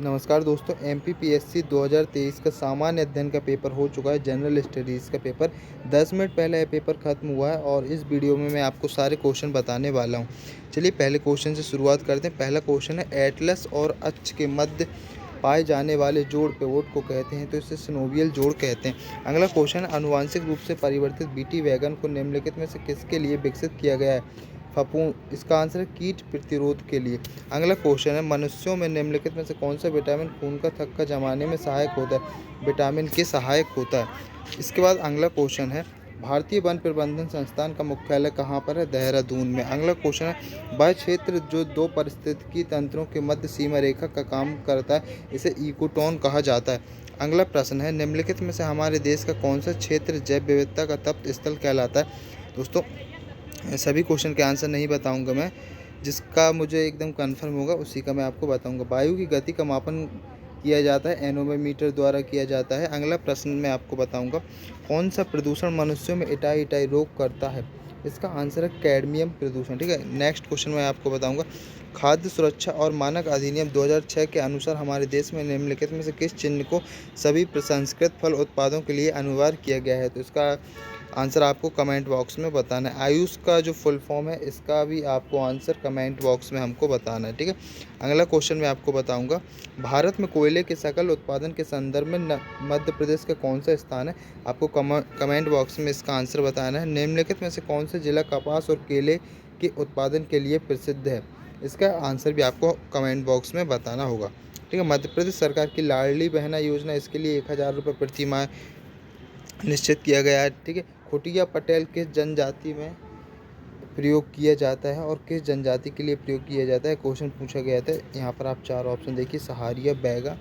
नमस्कार दोस्तों, एमपीपीएससी 2023 का सामान्य अध्ययन का पेपर हो चुका है। जनरल स्टडीज़ का पेपर 10 मिनट पहले यह पेपर ख़त्म हुआ है और इस वीडियो में मैं आपको सारे क्वेश्चन बताने वाला हूं। चलिए पहले क्वेश्चन से शुरुआत करते हैं। पहला क्वेश्चन है, एटलस और अक्ष के मध्य पाए जाने वाले जोड़ पिवोट को कहते हैं, तो इसे सिनोवियल जोड़ कहते हैं। अगला क्वेश्चन है, आनुवंशिक रूप से परिवर्तित बीटी वैगन को निम्नलिखित में से किसके लिए विकसित किया गया है? फफूंद। इसका आंसर है कीट प्रतिरोध के लिए। अगला क्वेश्चन है, मनुष्यों में निम्नलिखित में से कौन सा विटामिन खून का थक्का जमाने में सहायक होता है? विटामिन के सहायक होता है। इसके बाद अगला क्वेश्चन है, भारतीय वन प्रबंधन संस्थान का मुख्यालय कहाँ पर है? देहरादून में। अगला क्वेश्चन है, वह क्षेत्र जो दो पारिस्थितिकी तंत्रों के मध्य सीमा रेखा का काम करता है, इसे इकोटोन कहा जाता है। अगला प्रश्न है, निम्नलिखित में से हमारे देश का कौन सा क्षेत्र जैव विविधता का तप्त स्थल कहलाता है? दोस्तों, सभी क्वेश्चन के आंसर नहीं बताऊंगा मैं, जिसका मुझे एकदम कंफर्म होगा उसी का मैं आपको बताऊंगा। वायु की गति का मापन किया जाता है, एनोमीटर द्वारा किया जाता है। अगला प्रश्न मैं आपको बताऊंगा, कौन सा प्रदूषण मनुष्यों में इटाई इटाई रोग करता है? इसका आंसर है कैडमियम प्रदूषण। ठीक है, नेक्स्ट क्वेश्चन मैं आपको बताऊंगा, खाद्य सुरक्षा और मानक अधिनियम 2006 के अनुसार हमारे देश में निम्नलिखित में से किस चिन्ह को सभी प्रसंस्कृत फल उत्पादों के लिए अनिवार्य किया गया है? तो इसका आंसर आपको कमेंट बॉक्स में बताना है। आयुष का जो फुल फॉर्म है, इसका भी आपको आंसर कमेंट बॉक्स में हमको बताना है। ठीक है, अगला क्वेश्चन मैं आपको बताऊंगा, भारत में कोयले के सकल उत्पादन के संदर्भ में मध्य प्रदेश का कौन सा स्थान है? आपको कमेंट बॉक्स में इसका आंसर बताना है। निम्नलिखित में से कौन सा जिला कपास और केले के उत्पादन के लिए प्रसिद्ध है? इसका आंसर भी आपको कमेंट बॉक्स में बताना होगा। ठीक है, मध्य प्रदेश सरकार की लाडली बहना योजना, इसके लिए 1000 रुपये प्रति माह निश्चित किया गया है। ठीक है, खुटिया पटेल किस जनजाति में प्रयोग किया जाता है और किस जनजाति के लिए प्रयोग किया जाता है? क्वेश्चन पूछा गया था। यहाँ पर आप चार ऑप्शन देखिए, सहारिया, बैगा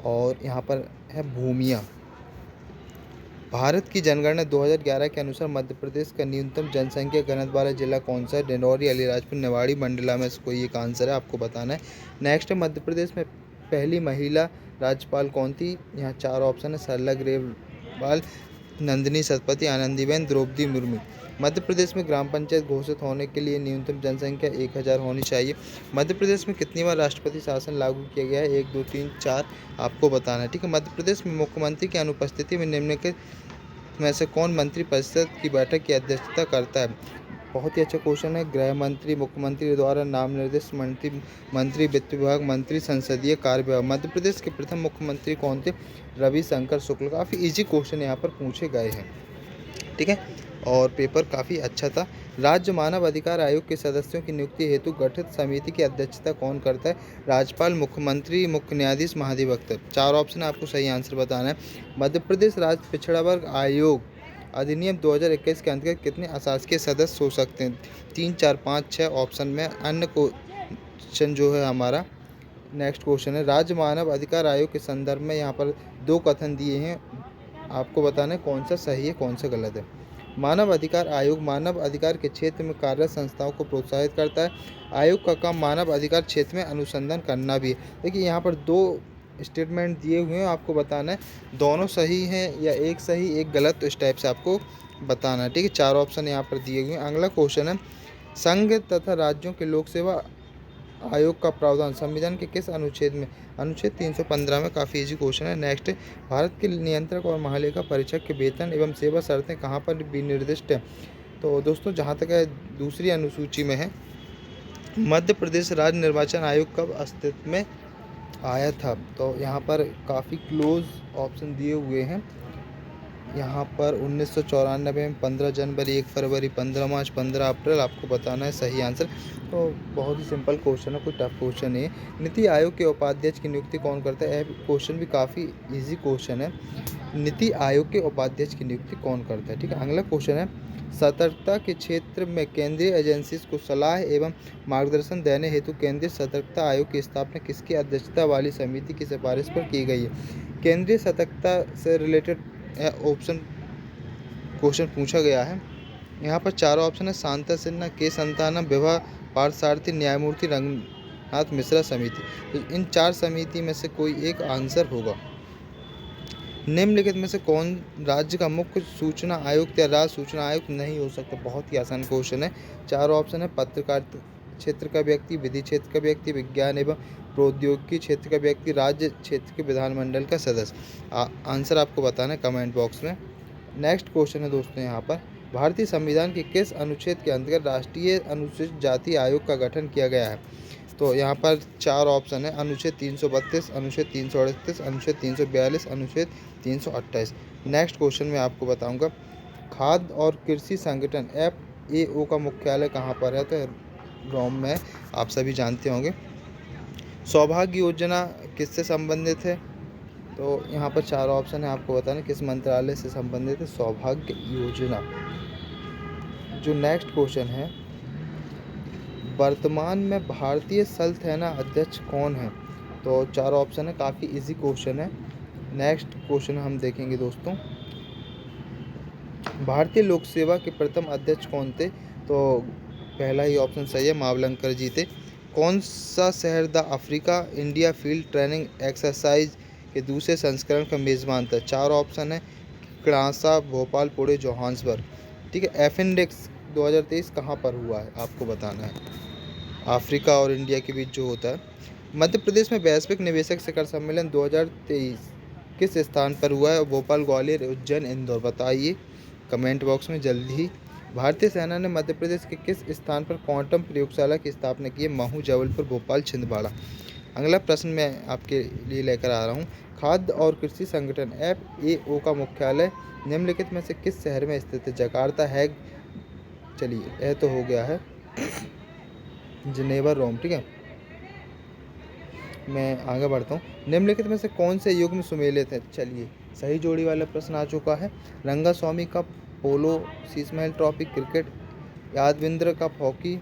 और यहाँ पर है भूमिया। भारत की जनगणना 2011 के अनुसार मध्य प्रदेश का न्यूनतम जनसंख्या घनत्व वाला जिला कौन सा है? डिंडौरी, अलीराजपुर, निवाड़ी, मंडला में से कोई एक आंसर है, आपको बताना है। नेक्स्ट, मध्य प्रदेश में पहली महिला राज्यपाल कौन थी? यहाँ चार ऑप्शन है, सरला ग्रेवाल, नंदिनी सतपथी, आनंदीबेन, द्रौपदी मुर्मू। मध्य प्रदेश में ग्राम पंचायत घोषित होने के लिए न्यूनतम जनसंख्या 1000 होनी चाहिए। मध्य प्रदेश में कितनी बार राष्ट्रपति शासन लागू किया गया है? 1, 2, 3, 4 आपको बताना है। ठीक है, मध्य प्रदेश में मुख्यमंत्री की अनुपस्थिति में निम्नलिखित में से कौन मंत्री परिषद की बैठक की अध्यक्षता करता है? बहुत ही अच्छा क्वेश्चन है। गृह मंत्री, मुख्यमंत्री द्वारा नाम निर्दिष्ट मंत्री, वित्त विभाग मंत्री, संसदीय कार्य विभाग। मध्य प्रदेश के प्रथम मुख्यमंत्री कौन थे? रविशंकर शुक्ल। काफ़ी इजी क्वेश्चन यहाँ पर पूछे गए हैं। ठीक है, और पेपर काफ़ी अच्छा था। राज्य मानव अधिकार आयोग के सदस्यों की नियुक्ति हेतु गठित समिति की अध्यक्षता कौन करता है? राज्यपाल, मुख्यमंत्री, मुख्य न्यायाधीश, महाधिवक्ता। चार ऑप्शन आपको सही आंसर बताना है। मध्य प्रदेश राज्य पिछड़ा वर्ग आयोग अधिनियम 2021 के अंतर्गत कितने अशासकीय सदस्य हो सकते हैं? 3, 4, 5, 6 ऑप्शन में। अन्य क्वेश्चन जो है हमारा नेक्स्ट क्वेश्चन है, राज्य मानव अधिकार आयोग के संदर्भ में यहाँ पर 2 कथन दिए हैं, आपको बताना है कौन सा सही है कौन सा गलत है। मानव अधिकार आयोग मानव अधिकार के क्षेत्र में कार्यरत संस्थाओं को प्रोत्साहित करता है। आयोग का काम मानव अधिकार क्षेत्र में अनुसंधान करना भी है। देखिए यहाँ पर 2 स्टेटमेंट दिए हुए हैं, आपको बताना है दोनों सही हैं या एक सही एक गलत, तो इस टाइप से आपको बताना है। ठीक है, 4 ऑप्शन यहाँ पर दिए हुए हैं। अगला क्वेश्चन है, संघ तथा राज्यों के लोक सेवा आयोग का प्रावधान संविधान के किस अनुच्छेद में? अनुच्छेद 315 में। काफ़ी इजी क्वेश्चन है। नेक्स्ट, भारत के नियंत्रक और महालेखा परीक्षक के वेतन एवं सेवा शर्तें कहाँ पर विनिर्दिष्ट हैं? तो दोस्तों, जहाँ तक है दूसरी अनुसूची में है। मध्य प्रदेश राज्य निर्वाचन आयोग कब अस्तित्व में आया था? तो यहाँ पर काफ़ी क्लोज ऑप्शन दिए हुए हैं। यहाँ पर 1994 में, 15 जनवरी, 1 फरवरी, 15 मार्च, 15 अप्रैल, आपको बताना है सही आंसर। तो बहुत ही सिंपल क्वेश्चन है, कोई टफ क्वेश्चन नहीं है। नीति आयोग के उपाध्यक्ष की नियुक्ति कौन करता है? यह क्वेश्चन भी काफ़ी इजी क्वेश्चन है। नीति आयोग के उपाध्यक्ष की नियुक्ति कौन करता है? ठीक है, अगला क्वेश्चन है, सतर्कता के क्षेत्र में केंद्रीय एजेंसी को सलाह एवं मार्गदर्शन देने हेतु केंद्रीय सतर्कता आयोग की स्थापना किसकी अध्यक्षता वाली समिति की सिफारिश पर की गई है? केंद्रीय सतर्कता से रिलेटेड ऑप्शन क्वेश्चन पूछा गया है। यहाँ पर 4 ऑप्शन है, शांता सिन्हा, के संतानम, विभा पार्थसारथी, न्यायमूर्ति रंगनाथ मिश्रा समिति। तो इन 4 समिति में से कोई एक आंसर होगा। निम्नलिखित में से कौन राज्य का मुख्य सूचना आयुक्त या राज्य सूचना आयुक्त नहीं हो सकता? बहुत ही आसान क्वेश्चन है। 4 ऑप्शन है, पत्रकारिता क्षेत्र का व्यक्ति, विधि क्षेत्र का व्यक्ति, विज्ञान एवं प्रौद्योगिकी क्षेत्र का व्यक्ति, राज्य क्षेत्र के विधानमंडल का सदस्य। आंसर आपको बताना है कमेंट बॉक्स में। नेक्स्ट क्वेश्चन है दोस्तों यहाँ पर, भारतीय संविधान के किस अनुच्छेद के अंतर्गत राष्ट्रीय अनुसूचित जाति आयोग का गठन किया गया है? तो यहाँ पर 4 ऑप्शन है, अनुच्छेद 332, अनुच्छेद 338, अनुच्छेद 342, अनुच्छेद 328। नेक्स्ट क्वेश्चन मैं आपको बताऊंगा, खाद्य और कृषि संगठन FAO का मुख्यालय कहाँ पर है? तो रोम में, आप सभी जानते होंगे। सौभाग्य योजना किससे संबंधित है? तो यहाँ पर 4 ऑप्शन है, आपको बताना किस मंत्रालय से संबंधित है सौभाग्य योजना। जो नेक्स्ट क्वेश्चन है, वर्तमान में भारतीय थल सेना अध्यक्ष कौन है? तो 4 ऑप्शन है, काफ़ी इजी क्वेश्चन है। नेक्स्ट क्वेश्चन हम देखेंगे दोस्तों, भारतीय लोक सेवा के प्रथम अध्यक्ष कौन थे? तो पहला ही ऑप्शन सही है, मावलंकर जी थे। कौन सा शहर the Africa India field training exercise के दूसरे संस्करण का मेज़बान था? 4 ऑप्शन है, क्लासा, भोपाल, पुणे, जोहान्सबर्ग। ठीक है, एफिनिक्स 2023 कहाँ पर हुआ है आपको बताना है, अफ्रीका और इंडिया के बीच जो होता है। मध्य प्रदेश में वैश्विक निवेशक शिखर सम्मेलन 2023 किस स्थान पर हुआ है? भोपाल, ग्वालियर, उज्जैन, इंदौर। बताइए कमेंट बॉक्स में जल्दी ही। भारतीय सेना ने मध्य प्रदेश के किस स्थान पर क्वांटम प्रयोगशाला की स्थापना की है? महू, जबलपुर, भोपाल, छिंदवाड़ा। अगला प्रश्न मैं आपके लिए लेकर आ रहा हूँ, खाद्य और कृषि संगठन FAO का मुख्यालय निम्नलिखित में से किस शहर में स्थित है? जकार्ता, हैग, चलिए यह तो हो गया है, जिनेवा, रोम। ठीक है, मैं आगे बढ़ता हूँ। निम्नलिखित में से कौन से युग में सुमेलित है? चलिए सही जोड़ी वाला प्रश्न आ चुका है। Rangaswami cup, polo, Sheeshmahal trophy, cricket, Yadavindra cup, hockey,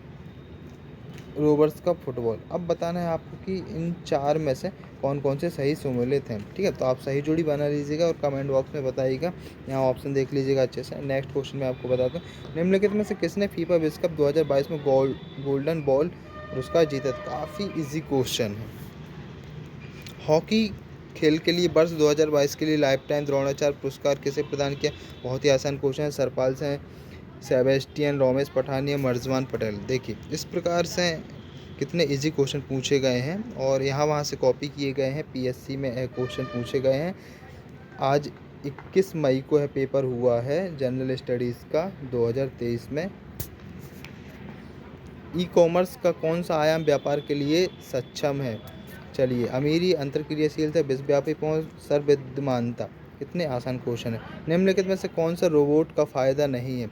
Rovers cup, football. अब बताना है आपको कि इन 4 में से कौन कौन से सही सुमेलित हैं। ठीक है, तो आप सही जोड़ी बना लीजिएगा और कमेंट बॉक्स में बताइएगा। यहाँ ऑप्शन देख लीजिएगा अच्छे से। नेक्स्ट क्वेश्चन मैं आपको बताता हूँ, निम्नलिखित में से किसने फीफा विश्व कप 2022 में गोल्डन बॉल पुरस्कार जीता? काफ़ी इजी क्वेश्चन है। हॉकी खेल के लिए वर्ष 2022 के लिए लाइफ टाइम द्रोणाचार्य पुरस्कार किसे प्रदान किया? बहुत ही आसान क्वेश्चन है, सरपाल से, सेबेस्टियन, रोमेश पठानिया, मर्जवान पटेल। देखिए इस प्रकार से कितने इजी क्वेश्चन पूछे गए हैं और यहाँ वहाँ से कॉपी किए गए हैं, PSC में क्वेश्चन पूछे गए हैं। आज 21 मई को है पेपर हुआ है जनरल स्टडीज़ का 2023 में। ई-कॉमर्स का कौन सा आयाम व्यापार के लिए सक्षम है? चलिए, अमीरी, अंतरक्रियाशीलता, विश्वव्यापी पहुंच, सर्वविद्यमानता। कितने आसान क्वेश्चन है। निम्नलिखित में से कौन सा रोबोट का फ़ायदा नहीं है?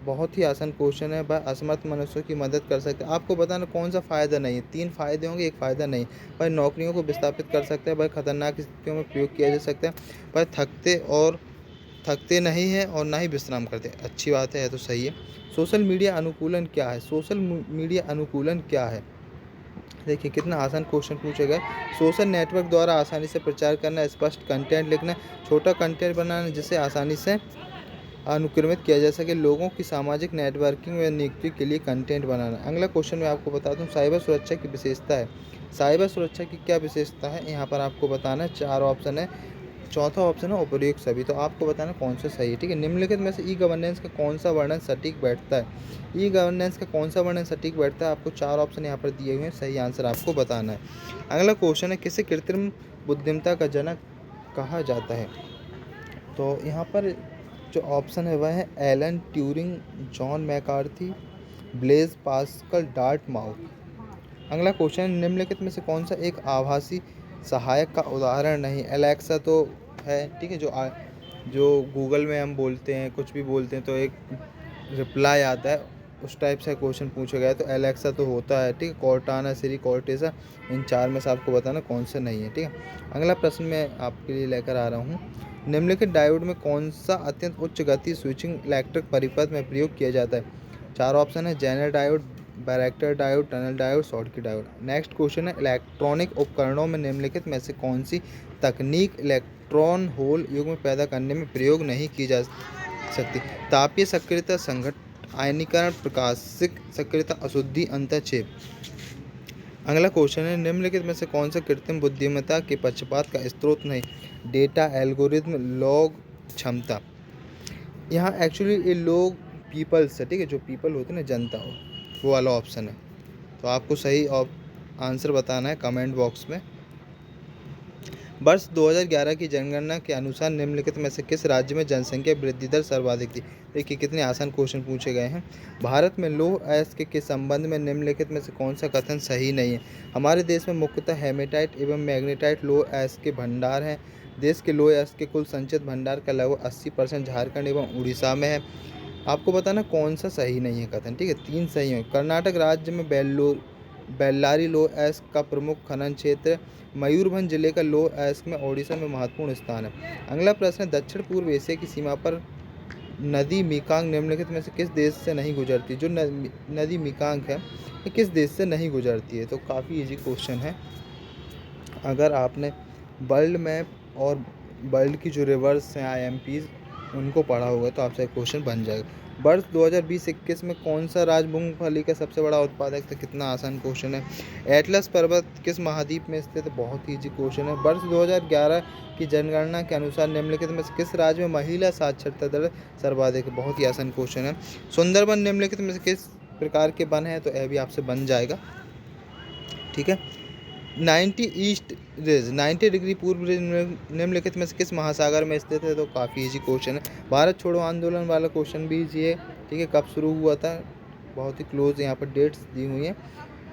बहुत ही आसान क्वेश्चन है, वह असमर्थ मनुष्यों की मदद कर सकते हैं। आपको बताना कौन सा फ़ायदा नहीं है। 3 फ़ायदे होंगे, 1 फ़ायदा नहीं। वह नौकरियों को विस्थापित कर सकता है, वह खतरनाक स्थितियों में प्रयोग किया जा सकता है, वह थकते नहीं हैं और ना ही विश्राम करते हैं। अच्छी बात है, तो सही है। सोशल मीडिया अनुकूलन क्या है? सोशल मीडिया अनुकूलन क्या है? देखिए कितना आसान क्वेश्चन पूछा गया। सोशल नेटवर्क द्वारा आसानी से प्रचार करना, स्पष्ट कंटेंट लिखना, छोटा कंटेंट बनाना जिसे आसानी से अनुक्रमित किया जा सके, लोगों की सामाजिक नेटवर्किंग व नियुक्ति के लिए कंटेंट बनाना। अगला क्वेश्चन मैं आपको बताता हूँ, साइबर सुरक्षा की विशेषता है। साइबर सुरक्षा की क्या विशेषता है यहाँ पर आपको बताना है। 4 ऑप्शन है, चौथा ऑप्शन है उपयुक्त सभी। तो आपको बताना कौन सा सही है। ठीक है, निम्नलिखित में से ई गवर्नेंस का कौन सा वर्णन सटीक बैठता है? ई गवर्नेंस का कौन सा वर्णन सटीक बैठता है? आपको 4 ऑप्शन यहाँ पर दिए हुए हैं, सही आंसर आपको बताना है। अगला क्वेश्चन है, किसे कृत्रिम बुद्धिमत्ता का जनक कहा जाता है? तो यहाँ पर जो ऑप्शन है वह है Alan Turing, John McCarthy, Blaise Pascal, Dartmouth. अगला क्वेश्चन, निम्नलिखित में से कौन सा एक आभासी सहायक का उदाहरण नहीं? एलेक्सा तो है, ठीक है, जो गूगल में हम बोलते हैं, कुछ भी बोलते हैं तो एक रिप्लाई आता है, उस टाइप से क्वेश्चन पूछा गया है, तो एलेक्सा तो होता है। ठीक है, कॉर्टाना, सिरी, कॉर्टेसा, इन 4 में से आपको बताना कौन सा नहीं है। ठीक है, अगला प्रश्न मैं आपके लिए लेकर आ रहा हूँ, निम्नलिखित डायोड में कौन सा अत्यंत उच्च गति स्विचिंग इलेक्ट्रिक परिपथ में प्रयोग किया जाता है? 4 ऑप्शन है, Zener diode, varactor diode, tunnel diode, Schottky diode. Next question है, इलेक्ट्रॉनिक उपकरणों में निम्नलिखित में से कौन सी तकनीक इलेक्ट्रॉन होल युग्म पैदा करने में प्रयोग नहीं की जा सकती? तापीय सक्रियता, संघट, आयनीकरण, प्रकाशिक सक्रियता, अशुद्धि, अंतःक्षेप। अगला क्वेश्चन है, निम्नलिखित में से कौन सा कृत्रिम बुद्धिमत्ता के पक्षपात का स्रोत नहीं? डेटा, एल्गोरिथम, लॉग, क्षमता। यहाँ एक्चुअली ये लोग पीपल्स है, ठीक है, जो पीपल होते हैं ना, जनता, वो वाला ऑप्शन है। तो आपको सही आंसर बताना है कमेंट बॉक्स में। वर्ष 2011 की जनगणना के अनुसार निम्नलिखित में से किस राज्य में जनसंख्या वृद्धि दर सर्वाधिक थी। देखिए कितने आसान क्वेश्चन पूछे गए हैं। भारत में लौह अयस्क के संबंध में निम्नलिखित में से कौन सा कथन सही नहीं है। हमारे देश में मुख्यतः हेमेटाइट एवं मैग्नेटाइट लौह अयस्क के भंडार हैं। देश के लौह अयस्क के कुल संचित भंडार का लगभग 80% झारखंड एवं उड़ीसा में है। आपको बताना कौन सा सही नहीं है कथन। ठीक है, 3 सही है। कर्नाटक राज्य में बेल्लारी लौह अयस्क का प्रमुख खनन क्षेत्र। मयूरभंज जिले का लौह अयस्क में ओडिशा में महत्वपूर्ण स्थान है। अगला प्रश्न है, दक्षिण पूर्व एशिया की सीमा पर नदी मीकांग निम्नलिखित में से किस देश से नहीं गुजरती। जो नदी मीकांग है ये किस देश से नहीं गुजरती है। तो काफ़ी इजी क्वेश्चन है। अगर आपने वर्ल्ड मैप और वर्ल्ड की जो रिवर्स हैं IMPs उनको पढ़ा होगा तो आपसे क्वेश्चन बन जाएगा। वर्ष 2020-21 में कौन सा राज्य मूंगफली का सबसे बड़ा उत्पादक था। कितना आसान क्वेश्चन है। एटलस पर्वत किस महाद्वीप में स्थित है। बहुत ही इजी क्वेश्चन है। वर्ष 2011 की जनगणना के अनुसार निम्नलिखित में से किस राज्य में महिला साक्षरता दर सर्वाधिक है। बहुत ही आसान क्वेश्चन है। सुंदरबन निम्नलिखित में से किस प्रकार के वन है। तो यह भी आपसे बन जाएगा। ठीक है। 90 ईस्ट रेज 90 डिग्री पूर्व रेज निम्नलिखित में से किस महासागर में स्थित है। तो काफ़ी इजी क्वेश्चन है। भारत छोड़ो आंदोलन वाला क्वेश्चन भी इजी है। ठीक है, कब शुरू हुआ था, बहुत ही क्लोज यहाँ पर डेट्स दी हुई हैं।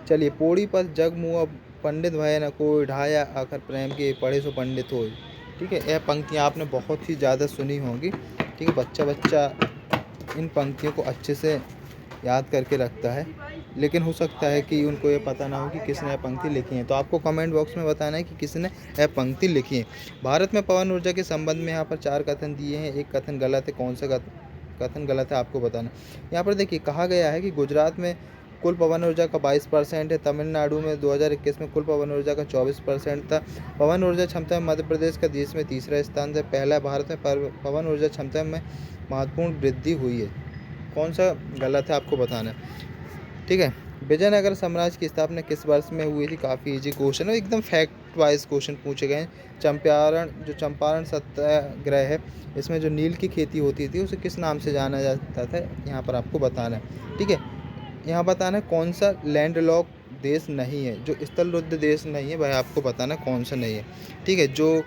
चलिए, पोड़ी पर जग मुआ पंडित भय न कोई ढाया आखिर प्रेम के पढ़े सो पंडित हो। ठीक है, यह पंक्तियाँ आपने बहुत ही ज़्यादा सुनी होंगी। ठीक है, बच्चा इन पंक्तियों को अच्छे से याद करके रखता है, लेकिन हो सकता है कि उनको ये पता ना हो कि किसने यह पंक्ति लिखी है। तो आपको कमेंट बॉक्स में बताना है कि किसने यह पंक्ति लिखी है। भारत में पवन ऊर्जा के संबंध में यहाँ पर 4 कथन दिए हैं। एक कथन गलत है। कौन सा कथन गलत है आपको बताना। यहाँ पर देखिए कहा गया है कि गुजरात में कुल पवन ऊर्जा का 22% है। तमिलनाडु में 2021 में कुल पवन ऊर्जा का 24% था। पवन ऊर्जा क्षमता में मध्य प्रदेश का देश में तीसरा स्थान था। पहला भारत में पवन ऊर्जा क्षमता में महत्वपूर्ण वृद्धि हुई है। कौन सा गलत है आपको बताना है। ठीक है, विजयनगर साम्राज्य की स्थापना किस वर्ष में हुई थी। काफ़ी इजी क्वेश्चन है, एकदम फैक्ट वाइज क्वेश्चन पूछे गए हैं। चंपारण सत्याग्रह है, इसमें जो नील की खेती होती थी उसे किस नाम से जाना जाता था, यहाँ पर आपको बताना है। ठीक है, यहाँ बताना है कौन सा लैंडलॉक देश नहीं है, जो स्थलरुद्ध देश नहीं है वह आपको बताना कौन सा नहीं है। ठीक है, जो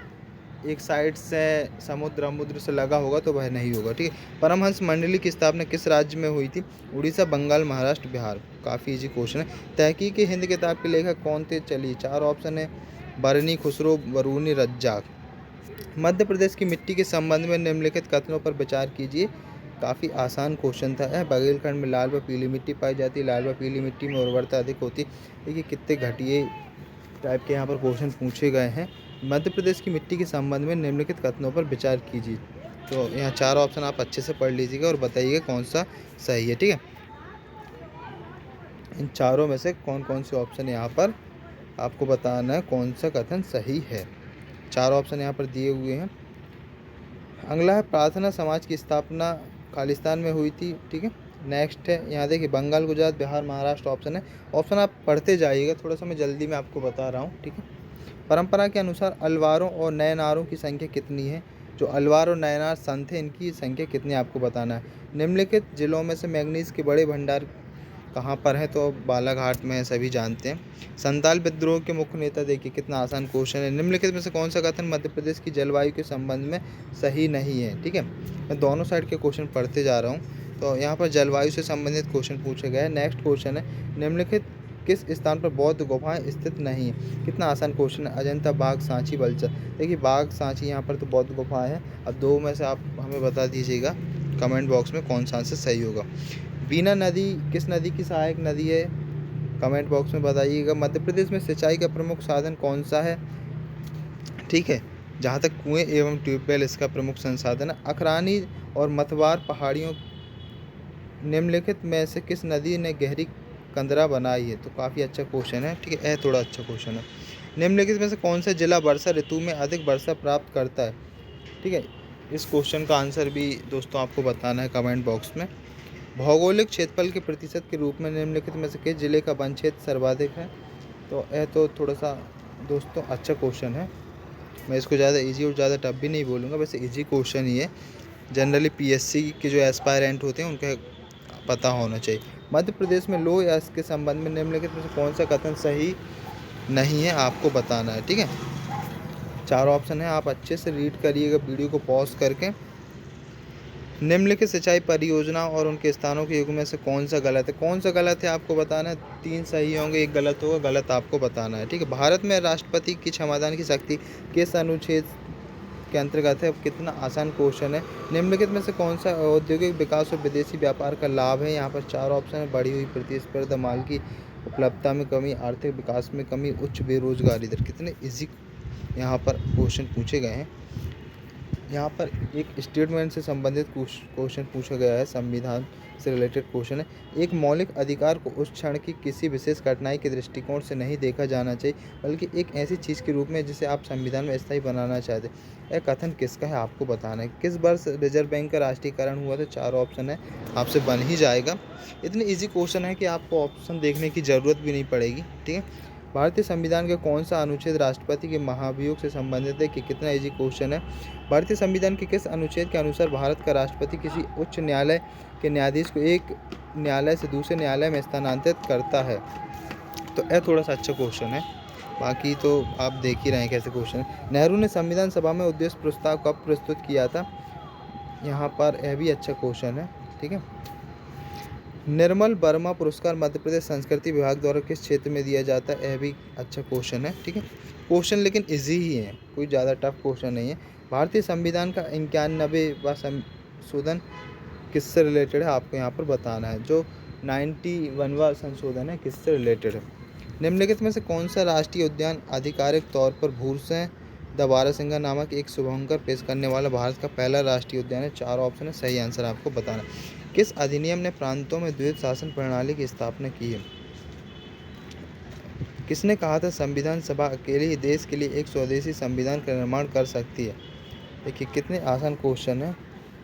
एक साइड से समुद्र से लगा होगा तो वह नहीं होगा। ठीक है, परमहंस मंडली की स्थापना किस राज्य में हुई थी। उड़ीसा, बंगाल, महाराष्ट्र, बिहार। काफ़ी इजी क्वेश्चन है। तहकीक हिंद किताब के लेखक कौन थे। चलिए 4 ऑप्शन है। बरनी, खुसरो, बरूनी, रज्जाक। मध्य प्रदेश की मिट्टी के संबंध में निम्नलिखित कथनों पर विचार कीजिए। काफ़ी आसान क्वेश्चन था। बघेलखंड में लाल व पीली मिट्टी पाई जाती है। लाल व पीली मिट्टी में उर्वरता अधिक होती है। देखिए कितने घटिया टाइप के यहाँ पर क्वेश्चन पूछे गए हैं। मध्य प्रदेश की मिट्टी के संबंध में निम्नलिखित कथनों पर विचार कीजिए। तो यहाँ 4 ऑप्शन आप अच्छे से पढ़ लीजिएगा और बताइएगा कौन सा सही है। ठीक है, इन चारों में से कौन कौन से ऑप्शन यहाँ पर आपको बताना है कौन सा कथन सही है। 4 ऑप्शन यहाँ पर दिए हुए हैं। अगला है, प्रार्थना समाज की स्थापना खालिस्तान में हुई थी। ठीक है, नेक्स्ट है यहाँ देखिए बंगाल, गुजरात, बिहार, महाराष्ट्र ऑप्शन है। ऑप्शन आप पढ़ते जाइएगा, थोड़ा सा मैं जल्दी में आपको बता रहा हूँ। ठीक है, परंपरा के अनुसार अलवारों और नयनारों की संख्या कितनी है। जो अलवार और नयनार संत हैं इनकी संख्या कितनी है आपको बताना है। निम्नलिखित जिलों में से मैंगनीज के बड़े भंडार कहाँ पर हैं। तो बालाघाट में है, सभी जानते हैं। संताल विद्रोह के मुख्य नेता देखिए कितना आसान क्वेश्चन है। निम्नलिखित में से कौन सा कथन मध्य प्रदेश की जलवायु के संबंध में सही नहीं है। ठीक है, मैं दोनों साइड के क्वेश्चन पढ़ते जा रहा हूँ। तो यहाँ पर जलवायु से संबंधित क्वेश्चन पूछे गए हैं। नेक्स्ट क्वेश्चन है, निम्नलिखित किस स्थान पर बौद्ध गुफाएं स्थित नहीं है। कितना आसान क्वेश्चन है। अजंता, बाघ, सांची, बलचर। देखिए बाघ, सांची यहाँ पर तो बौद्ध गुफाएं हैं। अब 2 में से आप हमें बता दीजिएगा कमेंट बॉक्स में कौन सा आंसर सही होगा। बीना नदी किस नदी की सहायक नदी है, कमेंट बॉक्स में बताइएगा। मध्य प्रदेश में सिंचाई का प्रमुख साधन कौन सा है। ठीक है, जहाँ तक कुएं एवं ट्यूबवेल इसका प्रमुख संसाधन है। अखरानी और मतवार पहाड़ियों निम्नलिखित में से किस नदी ने गहरी कंदरा बनाई है। तो काफ़ी अच्छा क्वेश्चन है। ठीक है, यह थोड़ा अच्छा क्वेश्चन है। निम्नलिखित में से कौन सा जिला वर्षा ऋतु में अधिक वर्षा प्राप्त करता है। ठीक है, इस क्वेश्चन का आंसर भी दोस्तों आपको बताना है कमेंट बॉक्स में। भौगोलिक क्षेत्रफल के प्रतिशत के रूप में निम्नलिखित में से किस जिले का वन क्षेत्र सर्वाधिक है। तो यह तो थोड़ा सा दोस्तों अच्छा क्वेश्चन है। मैं इसको ज़्यादा इजी और ज़्यादा टफ भी नहीं बोलूँगा, वैसे इजी क्वेश्चन ही है। जनरली PSC के जो एस्पायरेंट होते हैं उनका पता होना चाहिए। मध्य प्रदेश में लो या इसके संबंध में निम्नलिखित में से कौन सा कथन सही नहीं है आपको बताना है। ठीक है, 4 ऑप्शन है, आप अच्छे से रीड करिएगा वीडियो को पॉज करके। निम्नलिखित सिंचाई परियोजना और उनके स्थानों के युग में से कौन सा गलत है। कौन सा गलत है आपको बताना है। 3 सही होंगे, 1 गलत होगा, गलत आपको बताना है। ठीक है, भारत में राष्ट्रपति की क्षमतान की शक्ति किस अनुच्छेद के अंतर्गत है। कितना आसान क्वेश्चन है। निम्नलिखित में से कौन सा औद्योगिक विकास और विदेशी व्यापार का लाभ है। यहाँ पर 4 ऑप्शन है, बढ़ी हुई प्रतिस्पर्धा, माल की उपलब्धता में कमी, आर्थिक विकास में कमी, उच्च बेरोजगारी दर। कितने इजी यहाँ पर क्वेश्चन पूछे गए हैं। यहाँ पर एक स्टेटमेंट से संबंधित क्वेश्चन पूछा गया है, संविधान से रिलेटेड क्वेश्चन है। एक मौलिक अधिकार को उस क्षण की किसी विशेष कठिनाई के दृष्टिकोण से नहीं देखा जाना चाहिए, बल्कि एक ऐसी चीज़ के रूप में जिसे आप संविधान में स्थायी बनाना चाहते हैं। यह कथन किसका है आपको बताना है। किस वर्ष रिजर्व बैंक का राष्ट्रीयकरण हुआ था। 4 ऑप्शन है, आपसे बन ही जाएगा। इतने ईजी क्वेश्चन है कि आपको ऑप्शन देखने की ज़रूरत भी नहीं पड़ेगी। ठीक है, भारतीय संविधान का कौन सा अनुच्छेद राष्ट्रपति के महाभियोग से संबंधित है। कि कितना इजी क्वेश्चन है। भारतीय संविधान के किस अनुच्छेद के अनुसार भारत का राष्ट्रपति किसी उच्च न्यायालय के न्यायाधीश को एक न्यायालय से दूसरे न्यायालय में स्थानांतरित करता है। तो यह थोड़ा सा अच्छा क्वेश्चन है, बाकी तो आप देख ही रहे हैं कैसे क्वेश्चन है। नेहरू ने संविधान सभा में उद्देश्य प्रस्ताव कब प्रस्तुत किया था। यहाँ पर यह भी अच्छा क्वेश्चन है। ठीक है, निर्मल वर्मा पुरस्कार मध्य प्रदेश संस्कृति विभाग द्वारा किस क्षेत्र में दिया जाता है। यह भी अच्छा क्वेश्चन है। ठीक है, क्वेश्चन लेकिन इजी ही है, कोई ज़्यादा टफ क्वेश्चन नहीं है। भारतीय संविधान का 91वां संशोधन किससे रिलेटेड है आपको यहाँ पर बताना है। जो 91वां संशोधन है किससे रिलेटेड है। निम्नलिखित में से कौन सा राष्ट्रीय उद्यान आधिकारिक तौर पर भूरसिंह द बारहसिंगा नामक एक शुभंकर पेश करने वाला भारत का पहला राष्ट्रीय उद्यान है। 4 ऑप्शन है, सही आंसर आपको बताना है। किस अधिनियम ने प्रांतों में द्वैध शासन प्रणाली की स्थापना की है। किसने कहा था संविधान सभा अकेले ही देश के लिए एक स्वदेशी संविधान का निर्माण कर सकती है। देखिए कितने आसान क्वेश्चन है।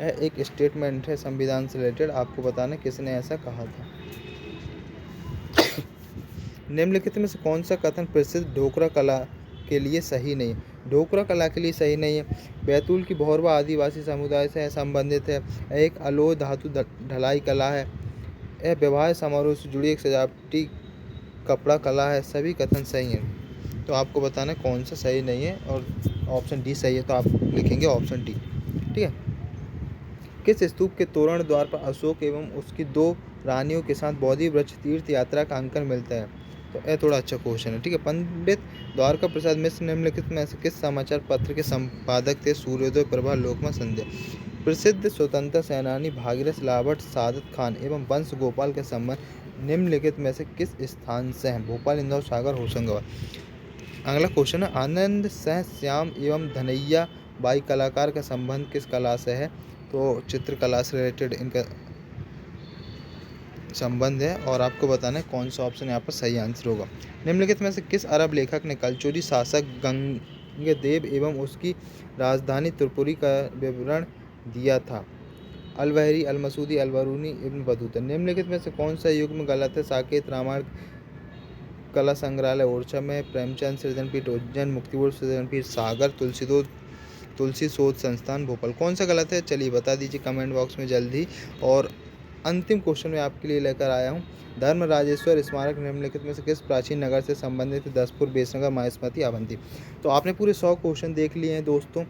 यह एक स्टेटमेंट है संविधान से रिलेटेड, आपको बताना किसने ऐसा कहा था। निम्नलिखित में से कौन सा कथन प्रसिद्ध ढोकरा कला के लिए सही नहीं है। ढोकरा कला के लिए सही नहीं है। बैतूल की भौरवा आदिवासी समुदाय से संबंधित है। एक अलोह धातु ढलाई कला है। यह विवाह समारोह से जुड़ी एक सजावटी कपड़ा कला है। सभी कथन सही हैं, तो आपको बताना कौन सा सही नहीं है, और ऑप्शन डी सही है, तो आप लिखेंगे ऑप्शन डी। ठीक है, किस स्तूप के तोरण द्वार पर अशोक एवं उसकी 2 रानियों के साथ बोधि वृक्ष तीर्थ यात्रा का अंकन मिलता है। तो यह थोड़ा अच्छा क्वेश्चन है। ठीक है, पंडित द्वारका प्रसाद मिश्र निम्नलिखित में से किस समाचार पत्र के संपादक थे। सूर्योदय, प्रभा, लोकमत, संध्या। प्रसिद्ध स्वतंत्रता सेनानी भागीरथ लाभट, सादत खान एवं वंश गोपाल के संबंध निम्नलिखित में से किस स्थान से हैं। भोपाल, इंदौर, सागर, होशंगाबाद। अगला क्वेश्चन है, आनंद सह श्याम एवं धनैया बाई कलाकार का संबंध किस कला से है। तो चित्रकला से रिलेटेड इनका संबंध है, और आपको बताना है कौन सा ऑप्शन यहाँ पर सही आंसर होगा। निम्नलिखित में से किस अरब लेखक ने कलचुरी शासक गंगदेव एवं उसकी राजधानी त्रिपुरी का विवरण दिया था। अलवहरी, अलमसूदी, अलबरूनी, इब्न बतूता। निम्नलिखित में से कौन सा युग्म गलत है। साकेत रामायण कला संग्रहालय ओरछा में, प्रेमचंद सृजनपीठ उज्जैन, मुक्तिबोध सृजनपीठ सागर, तुलसी शोध संस्थान भोपाल। कौन सा गलत है चलिए बता दीजिए कमेंट बॉक्स में जल्दी। और अंतिम क्वेश्चन मैं आपके लिए लेकर आया हूँ। धर्म राजेश्वर स्मारक निम्नलिखित में से किस प्राचीन नगर से संबंधित है। दसपुर, बेसनगर, माहिष्मती, अवंती। तो आपने पूरे 100 क्वेश्चन देख लिए हैं दोस्तों।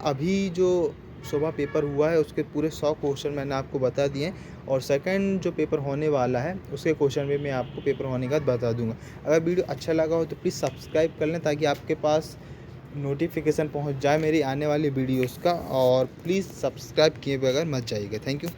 अभी जो सुबह पेपर हुआ है उसके पूरे 100 क्वेश्चन मैंने आपको बता दिए हैं, और सेकंड जो पेपर होने वाला है उसके क्वेश्चन भी मैं आपको पेपर होने के बाद बता दूंगा। अगर वीडियो अच्छा लगा हो तो प्लीज़ सब्सक्राइब कर लें, ताकि आपके पास नोटिफिकेशन पहुंच जाए मेरी आने वाली वीडियोस का। और प्लीज़ सब्सक्राइब किए बगैर मत जाइएगा। Thank you.